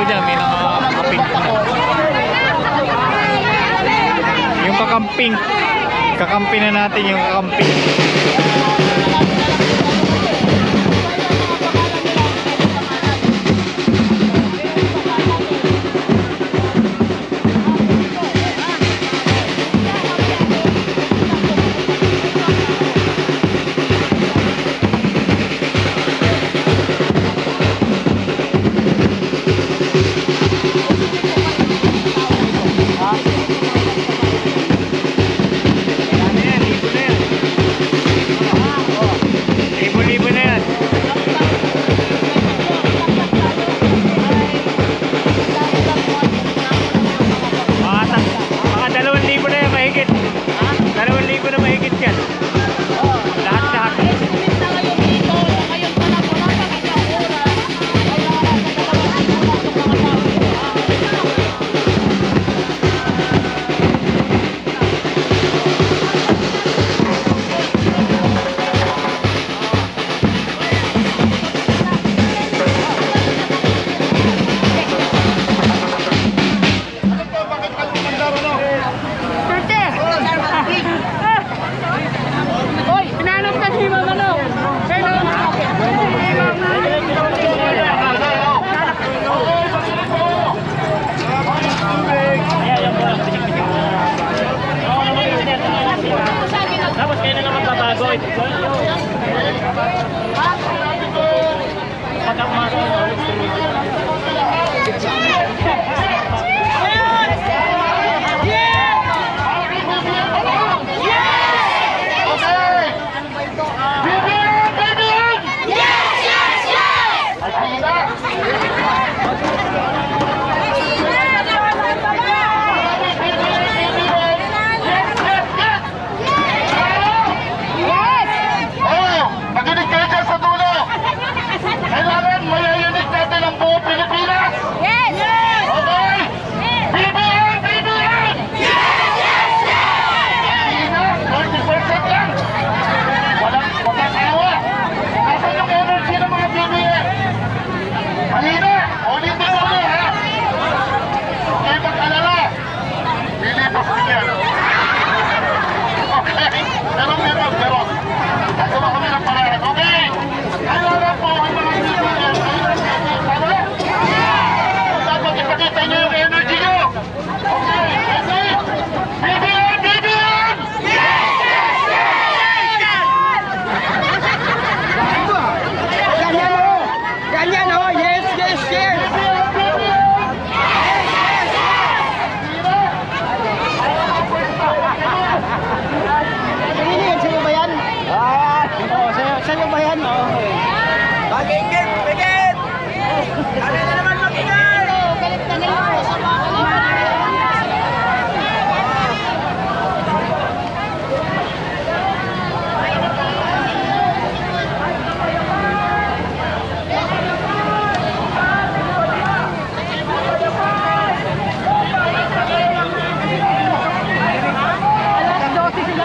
dyan, may nakakamping. Yung kakamping. Kakamping na natin yung kakamping. Tapos kayo na naman babago.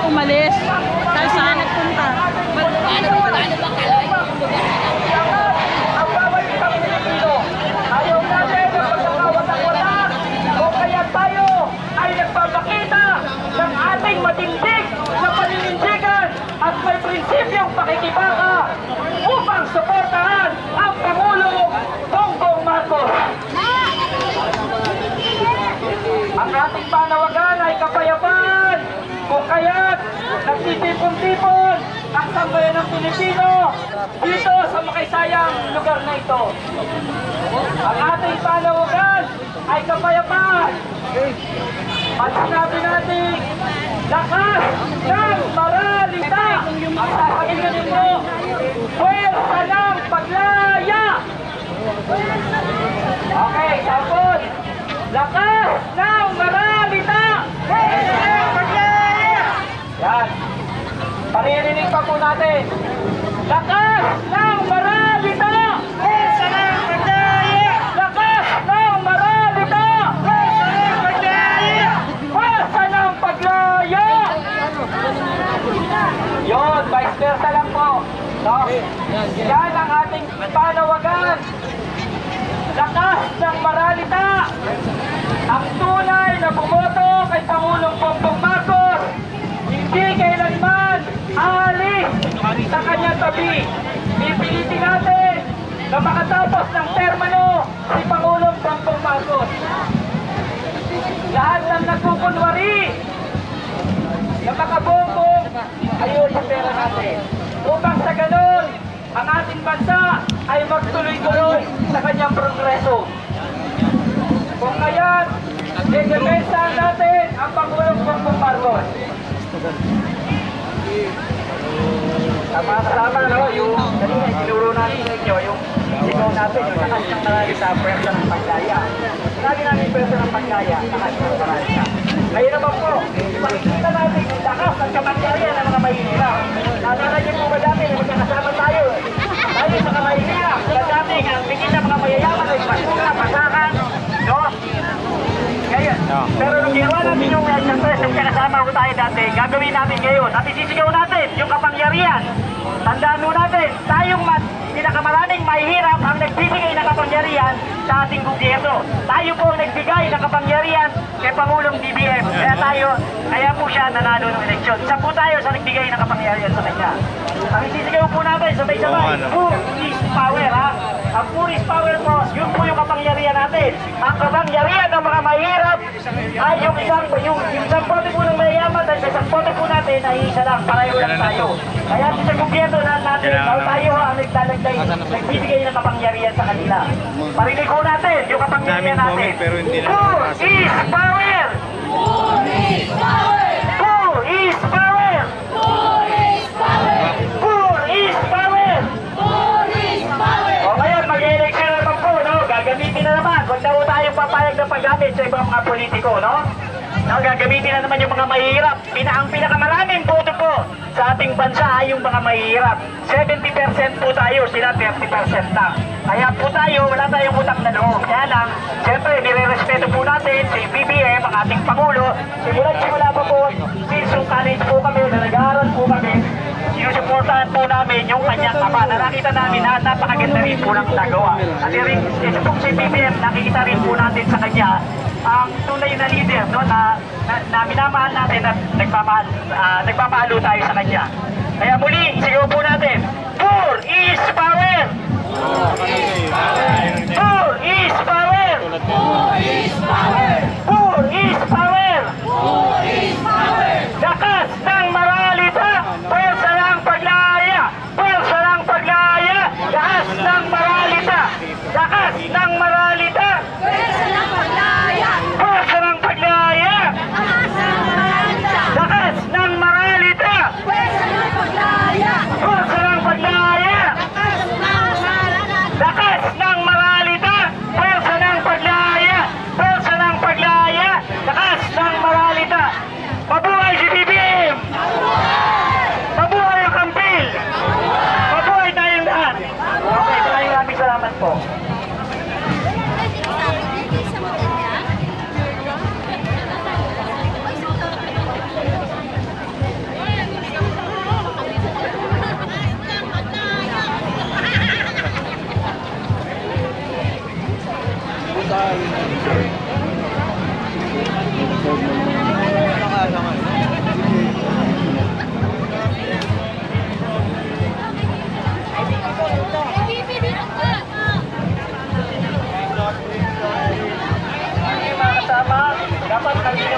Umalis. Dahil saan nagpunta? Paano ba kaloy? Ang bawat isang Pilipino, ayaw natin ang pagkakawat-awatan o kaya tayo ay nagpapakita ng ating matindig na paninindigan at may prinsipyong pakikibaka upang suportahan ang Pangulong Bongbong Marcos. Ang ating panawagan ay kapayapaan, kung kaya't nagtitipon-tipon ang sambayan ng Pilipino dito sa makaisayang lugar na ito. Ang ating panawagan ay kapayapaan. At sinabi natin, lakas ng maralita. Ang sasakinggan ninyo, puwersa ng paglaya. Okay, tapos, lakas ng maralita. Puwersa ng paglaya. Yan. Paririnig pa po natin. Lakas ng maralita. Puwersa ng paglaya. Lakas ng maralita. Puwersa ng paglaya. Puwersa ng paglaya. Yun, vice versa lang po. No? Yan ang ating panawagan. Lakas ng Maralita, ang tunay na bumoto kay Pangulong Bongbong Marcos, hindi kailanman aalis sa kanyang tabi. Pipilitin natin na makatapos ng termino si Pangulong Bongbong Marcos. Lahat ng nagkukunwari na makabongbong, ayun sa pera natin. Upang sa ganun, ang ating bansa ay magtuloy-tuloy sa kanyang progreso. Kung ngayon, dedepensahan natin ang Pangulong Bongbong Marcos. Kasama, no? Yung kanina, sinuro natin sa inyo, yung sigaw natin, yung lakas ng Maralita, pwersa ng Panlaya. Sinabi namin pwersa ng Panlaya, lakas ng Maralita. Ngayon naman po, ipakikita natin yung lakas ng kapangyarihan ng mga mahihirap. Naalala niyo po ba dati na magkakasama tayo? Tayo sa mga mahihirap. Dati, ang bigyan ng mga mayayaman ay basura, pasakan, no? Ngayon, pero nung ginawa natin yung kasama ko tayo dati, gagawin natin ngayon. At isisigaw natin yung kapangyarihan. Tandaan mo natin, tayong pinakamaraming mahihirap ang nagbibigay ng kapangyarihan sa ating gobyerno. Tayo po ang nagbigay ng kapangyarihan kay Pangulong BBM. Kaya po siya nanalo ng eleksyon. Isa po tayo sa nagbigay ng kapangyarihan sa kanya. Ang isisigaw po natin, sabay-sabay, who is power, ha? Ang who is power po, yun po yung kapangyarihan natin. Ang kapangyarihan ng mga mahirap ay yung isang bote po ng mayayaman at isang bote po natin ay isa lang, pareho lang tayo. Kaya sa gobyerno natin, tayo ang nagbibigay ng kapangyarihan sa kanila. Parinig po natin yung kapangyarihan natin. Who is power? Who is power? Who is power? Who is power? Who is power? Who is power? O ngayon, mag-election naman po, no? Gagamitin na naman. Huwag na po tayong papayag na paggamit sa ibang mga politiko, no? Gagamitin na naman yung mga mahihirap. Ang pinakamaraming boto po sa ating bansa ay yung mga mahihirap. 70% po tayo, sila 30% lang. Kaya po tayo, wala tayong utang na loob. Kaya lang, siyempre, nire-respeto po natin si BBM, ang ating Pangulo. Simula pa po, Wilson College po kami, na nag-aaral po kami. Sinusuportahan po namin yung kanyang ama na nakita namin na napakaganda rin po ng nagawa. At rin, si BBM, nakikita rin po natin sa kanya ang tunay na leader, no, na minamahal natin at nagpapahalo tayo sa kanya. Kaya muli, sigaw po natin, Poor is power! Poor is power! Poor is power! Poor is power! Poor is power! Lakas ng Maralita! Pwersa ng paglaya! Pwersa ng paglaya! Lakas ng Maralita! Lakas ng Maralita! Pwersa ng paglaya! Pwersa ng paglaya! Lakas ng Maralita! Lakas ng Maralita! Pwersa ng paglaya! Pwersa ng paglaya! Lakas ng Maralita! Lakas ng Maralita! Pwersa ng paglaya! Pwersa ng paglaya! Lakas ng Maralita! Mabuhay si BBM! Mabuhay ang Kampil! Mabuhay tayong lahat! Okay, maraming salamat po. Mga kasama, dapat kanina